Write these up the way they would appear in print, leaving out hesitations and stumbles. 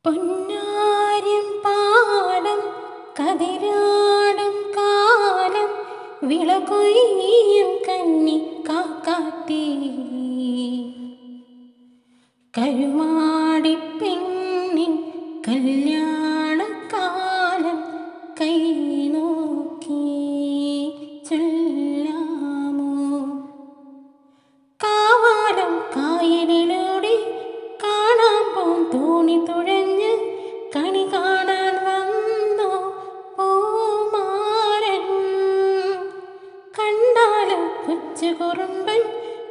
പൊന്നാരം പാടം കതിരാടും കാലം വിളകൊയ്യും കന്നി കാക്കാത്തി കരുമാടിപ്പെണ്ണിൻ കല്യാണക്കാലം കൈ നോക്കി ചൊല്ലാമോ? കാവാലം കായലിലൂടെ കാണാൻ പോം തോണി തുഴഞ്ഞ് കണി കാണാൻ വന്നോ പൂമാരൻ? കണ്ടാലും കൊച്ചു കുറുമ്പൻ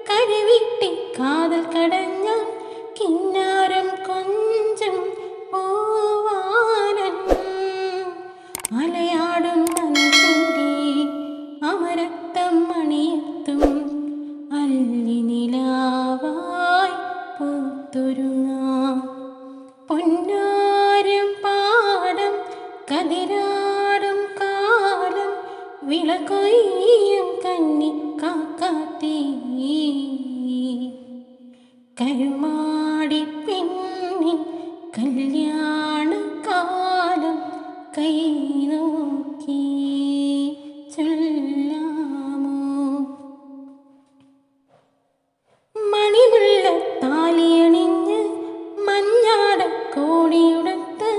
കരിവിട്ടി കാതൽ കടഞ്ഞ കിന്നാരം കൊഞ്ചും പൂവാലൻ. അലയാടും മനസ്സിൻ്റെ അമരത്തം മണിയെത്തും അല്ലി നിലാവായി പൂത്തൊരുങ്ങാം. പൊന്നാരം പാടം കതിരാടും കാലം വിളകൊയ്യും കന്നി കാക്കാത്തി കരുമാടിപ്പെണ്ണിൻ കല്യാണക്കാലം കൈ നോക്കി ചൊല്ലാമോ? മണിമുല്ലത്താലിയണിഞ്ഞ് മഞ്ഞാടക്കോടിയുടുത്ത്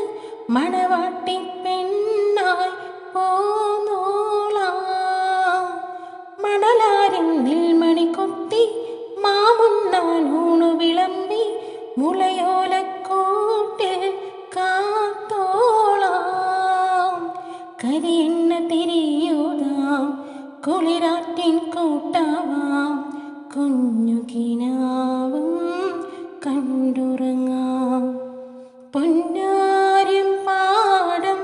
മണവാട്ടി പെണ്ണായി പോന്നോളാം. മണലാരിൻ നെൽമണി കൊത്തി മാമുണ്ണാൻ ഊണു വിളമ്പി മുളയോലക്കൂട്ടിൽ കാത്തോളാം. കരിയെണ്ണ തിരിയൂതാം കുളിരാറ്റിൻ കൂട്ടാവാം കുഞ്ഞു കിനാവും കണ്ടുറങ്ങാം. പൊന്നാരം പാടം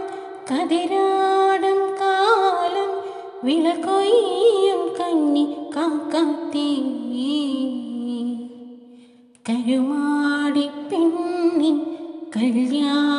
കതിരാടും കാലം വിളകൊയ്യും കന്നി കാക്കാത്തി കരുമാടിപ്പെണ്ണിൻ കല്യാണം